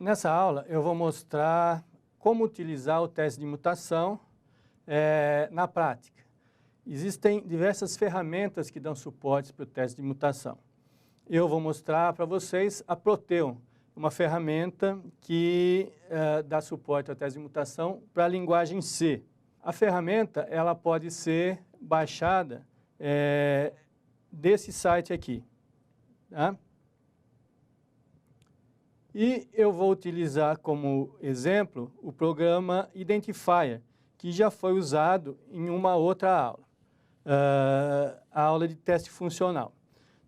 Nessa aula eu vou mostrar como utilizar o teste de mutação na prática. Existem diversas ferramentas que dão suporte para o teste de mutação. Eu vou mostrar para vocês a Proteus, uma ferramenta que dá suporte ao teste de mutação para a linguagem C. A ferramenta ela pode ser baixada desse site aqui. Tá? E eu vou utilizar como exemplo o programa Identifier, que já foi usado em uma outra aula, a aula de teste funcional.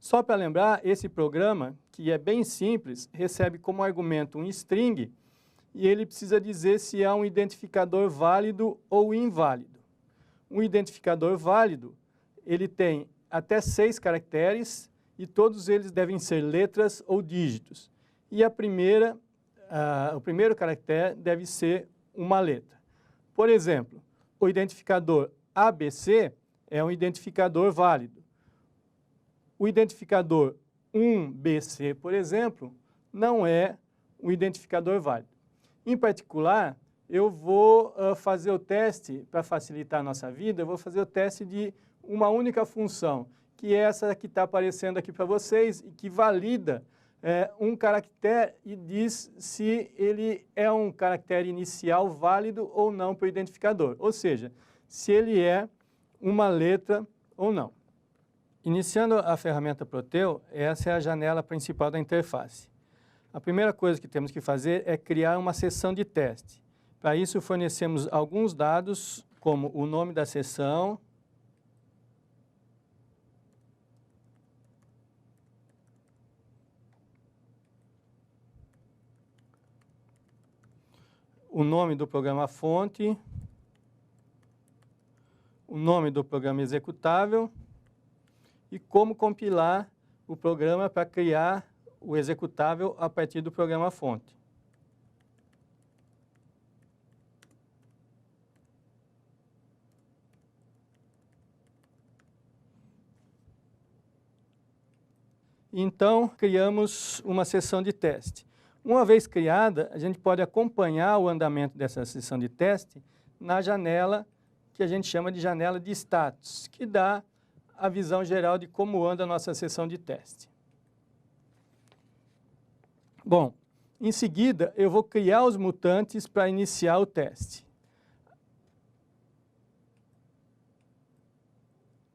Só para lembrar, esse programa, que é bem simples, recebe como argumento um string e ele precisa dizer se há um identificador válido ou inválido. Um identificador válido, ele tem até 6 caracteres e todos eles devem ser letras ou dígitos. E o primeiro caractere deve ser uma letra. Por exemplo, o identificador ABC é um identificador válido. O identificador 1BC, por exemplo, não é um identificador válido. Em particular, eu vou fazer o teste, para facilitar a nossa vida, eu vou fazer o teste de uma única função, que é essa que está aparecendo aqui para vocês e que valida um caractere e diz se ele é um caractere inicial válido ou não para o identificador, ou seja, se ele é uma letra ou não. Iniciando a ferramenta Proteus, essa é a janela principal da interface. A primeira coisa que temos que fazer é criar uma seção de teste. Para isso, fornecemos alguns dados, como o nome da seção, o nome do programa-fonte, o nome do programa executável e como compilar o programa para criar o executável a partir do programa-fonte. Então, criamos uma seção de teste. Uma vez criada, a gente pode acompanhar o andamento dessa seção de teste na janela que a gente chama de janela de status, que dá a visão geral de como anda a nossa seção de teste. Bom, em seguida, eu vou criar os mutantes para iniciar o teste.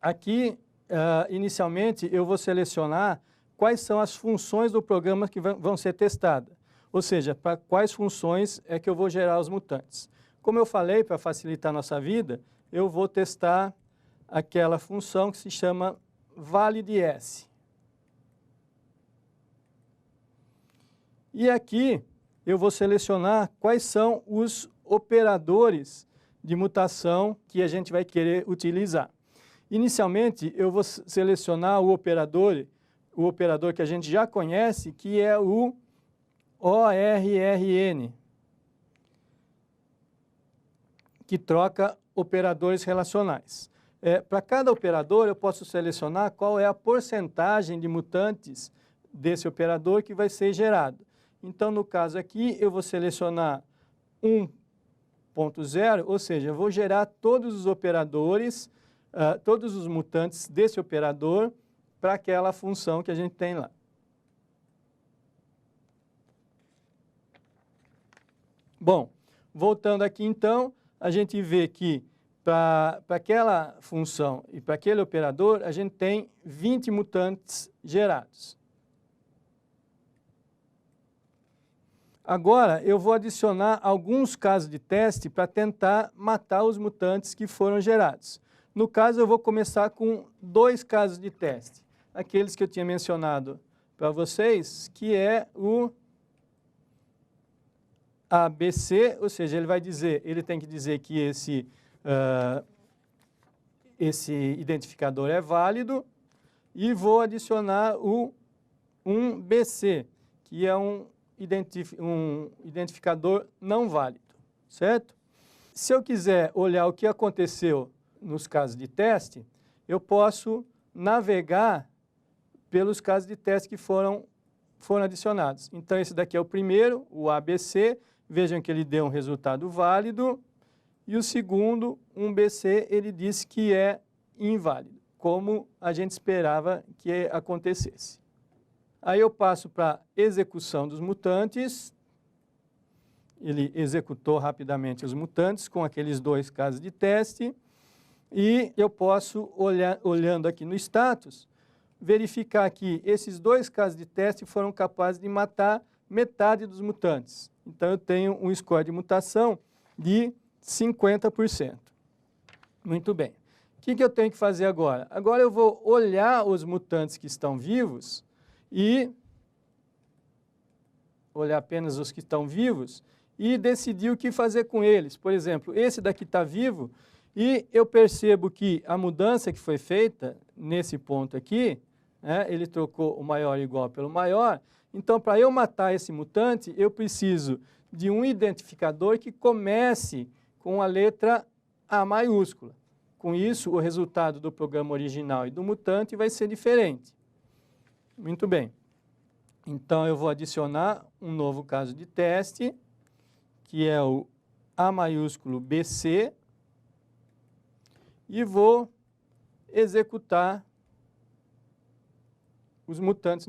Aqui, inicialmente, eu vou selecionar quais são as funções do programa que vão ser testadas. Ou seja, para quais funções é que eu vou gerar os mutantes. Como eu falei, para facilitar a nossa vida, eu vou testar aquela função que se chama validS. E aqui eu vou selecionar quais são os operadores de mutação que a gente vai querer utilizar. Inicialmente, eu vou selecionar o operador que a gente já conhece, que é o ORRN, que troca operadores relacionais. Para cada operador, eu posso selecionar qual é a porcentagem de mutantes desse operador que vai ser gerado. Então, no caso aqui, eu vou selecionar 1.0, ou seja, eu vou gerar todos os operadores, todos os mutantes desse operador para aquela função que a gente tem lá. Bom, voltando aqui então, a gente vê que para aquela função e para aquele operador, a gente tem 20 mutantes gerados. Agora, eu vou adicionar alguns casos de teste para tentar matar os mutantes que foram gerados. No caso, eu vou começar com 2 casos de teste. Aqueles que eu tinha mencionado para vocês, que é o ABC, ou seja, ele tem que dizer que esse identificador é válido, e vou adicionar o 1BC, que é um identificador não válido, certo? Se eu quiser olhar o que aconteceu nos casos de teste, eu posso navegar pelos casos de teste que foram foram adicionados. Então, esse daqui é o primeiro, o ABC. Vejam que ele deu um resultado válido. E o segundo, um BC, ele disse que é inválido, como a gente esperava que acontecesse. Aí eu passo para a execução dos mutantes. Ele executou rapidamente os mutantes com aqueles 2 casos de teste. E eu posso, olhando aqui no status, verificar que esses 2 casos de teste foram capazes de matar metade dos mutantes. Então, eu tenho um score de mutação de 50%. Muito bem. O que eu tenho que fazer agora? Agora eu vou olhar os mutantes que estão vivos e olhar apenas os que estão vivos e decidir o que fazer com eles. Por exemplo, esse daqui está vivo e eu percebo que a mudança que foi feita nesse ponto aqui, ele trocou o maior igual pelo maior. Então, para eu matar esse mutante, eu preciso de um identificador que comece com a letra A maiúscula. Com isso, o resultado do programa original e do mutante vai ser diferente. Muito bem. Então, eu vou adicionar um novo caso de teste, que é o A maiúsculo BC, e vou executar os mutantes